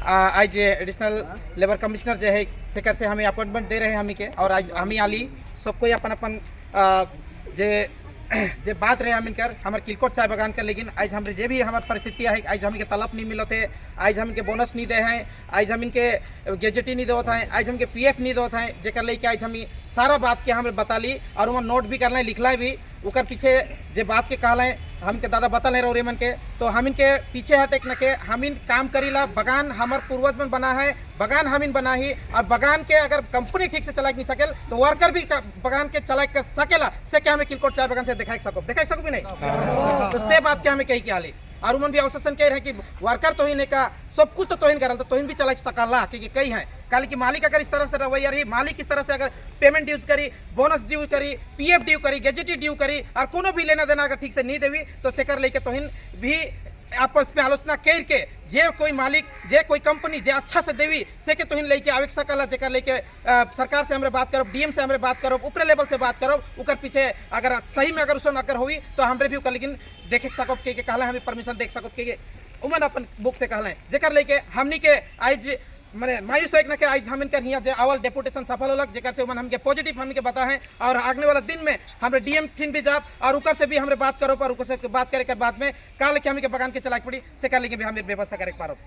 आज additional labour commissioner जो है सेकर से हमें अपॉइंटमेंट दे रहे हैं हमी के, और आज हमी आली सबको अपन अपन जे बात रहे हम इनकर हमारे किलकोट चाय बगान कर, लेकिन आज हमारे जे भी हमारी परिस्थिति है, आज हम इनके तलब नहीं मिलते हैं, आज हम इनके बोनस नहीं दे हैं, आज हम इनके गेजेटी नहीं देते हैं, आज हमके पीएफ नहीं देते हैं, जेकर लेके आज हम सारा बात के हमें बता ली और वहाँ नोट भी कर लें, लिखला भी उकर पीछे जे बात के कहला है हम इनके दादा बतल है रौरे मन के, तो हम इनके पीछे हटेक न के हम इन काम करीला। बगान हमार पूर्वज में बना है, बगान हम इन बना ही, और बगान के अगर कंपनी ठीक से चला नहीं सकेल तो वर्कर भी बगान के चला कर सकेला से क्या हमें किलकोट चाय बगान से दिखा सको भी नहीं, तो से बात के हमें कही के आली और उमन भी अवसर कह रहे कि वर्कर तो ही नहीं का सब कुछ तो ही करल तो ही भी चला सकला, क्योंकि कई हैं कल की मालिक अगर इस तरह से रवैया रही, मालिक इस तरह से अगर पेमेंट ड्यूज करी, बोनस ड्यू करी, पीएफ ड्यू करी, गेजेटी ड्यू करी और कोनो भी लेना देना अगर ठीक से नहीं देवी तो सेकर लेके तो भी आपस में आलोचना कर के जे कोई मालिक जे कोई कंपनी जे अच्छा से देवी से के तोहिन लेके आवे सकला, जेकर लेके सरकार से हमरे बात करो, डीएम से हमरे बात करो, ऊपर लेवल से बात करो, उकर पीछे अगर सही में अगर उसमें अगर हुई तो हमरे भी उकर लेकिन देखे सकब के कहला हमें परमिशन देख सकब के उमन अपन बुक से कहला जेकर लेके हमनी के आज मैंने मायूस एक न के आज हम इनकर यहाँ अवल डेपुटेशन सफल होलक, जेकर से उमन हमके पॉजिटिव हमके बता है और आगने वाला दिन में हमारे डीएम ठिन भी जाब और उकर से भी हमें बात करो, पर उकर से बात करे के बाद में का लेके हमें बगान के चलाक पड़ी से कर लेके भी हमें व्यवस्था करे पारो,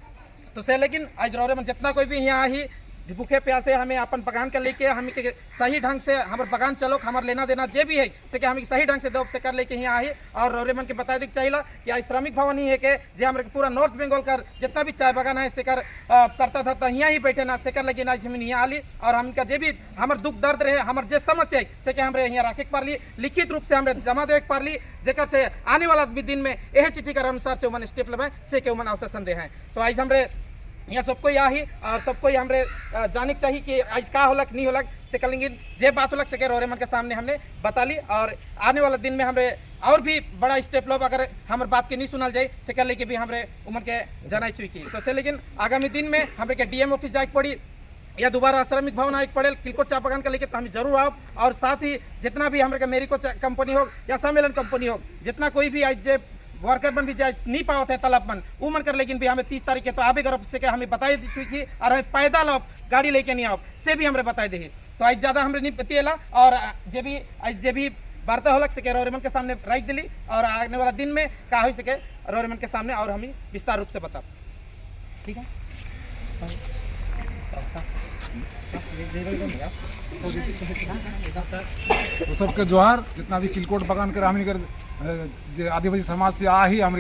तो से लेकिन आज रौरे में जितना कोई भी यहाँ ही भूखे प्यासे हमें अपन बगान के लेके हम के सही ढंग से हमारे बगान चलो हमारे लेना देना जे भी है से कि हमें सही ढंग से दो से कर लेके यहाँ आई और रौरे मन के बता दी चाहिए कि आज श्रमिक भवन ही है कि जे हमारे पूरा नॉर्थ बंगाल कर जितना भी चाय बगान है से कर करता था यहाँ ही बैठे ना से कर लेकिन आज हम यहाँ आली और हमका जे भी हमारे दुख दर्द रहे हमारे जे समस्या है से कि हमारे यहाँ रखे पार ली, लिखित रूप से हमारे जमा दे पार ली, जेकर से आने वाला दिन में यह चिट्ठी के अनुसार से उमन स्टेप लेवे से के उमन अवसर दे हैं। तो आज हमारे यहाँ सबको ही और सबको ही हमरे जाने चाहिए कि आज का होलक नहीं होलक से करेंगे जे बात होलक से रौरे मन के सामने हमने बता ली, और आने वाला दिन में हमरे और भी बड़ा स्टेप लो अगर हमारे बात के नहीं सुनल जाए से कर लेके भी हमरे उमर के जाना चाहिए, तो से लेकिन आगामी दिन में हमरे के डीएम ऑफिस जाए पड़ी या दोबारा श्रमिक भवन आए पड़े किलकोट चाय बगान का लेके तो हम जरूर आओ, और साथ ही जितना भी हमारे मेरिको कंपनी हो या सम्मेलन कंपनी हो जितना कोई भी आज जे वर्कर बन भी जाए नहीं पाओ थे तलब बन उमन कर, लेकिन भी हमें 30 तारीख के तो आबे गरब से के हमें बताई दी चुकी और हमें पैदल आओ गाड़ी लेके नहीं आओ से भी हमें बताई दी, तो आज ज़्यादा हमें नहीं पतिला और जे भी वार्ता होलक सके रौरेमन के सामने रख दिली और आने वाला दिन में का हो सके रौरेमन के सामने और हमें विस्तार रूप से बता, ठीक है। तो सबके जोहार जितना भी किलकोट बगान कर हम जे आदिवासी समाज से आ ही हम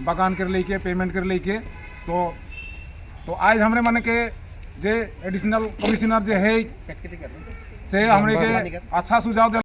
बगान कर लेके पेमेंट कर लेके तो आज हमरे मन के जे एडिशनल कमिश्नर जे है से हमरे के अच्छा सुझाव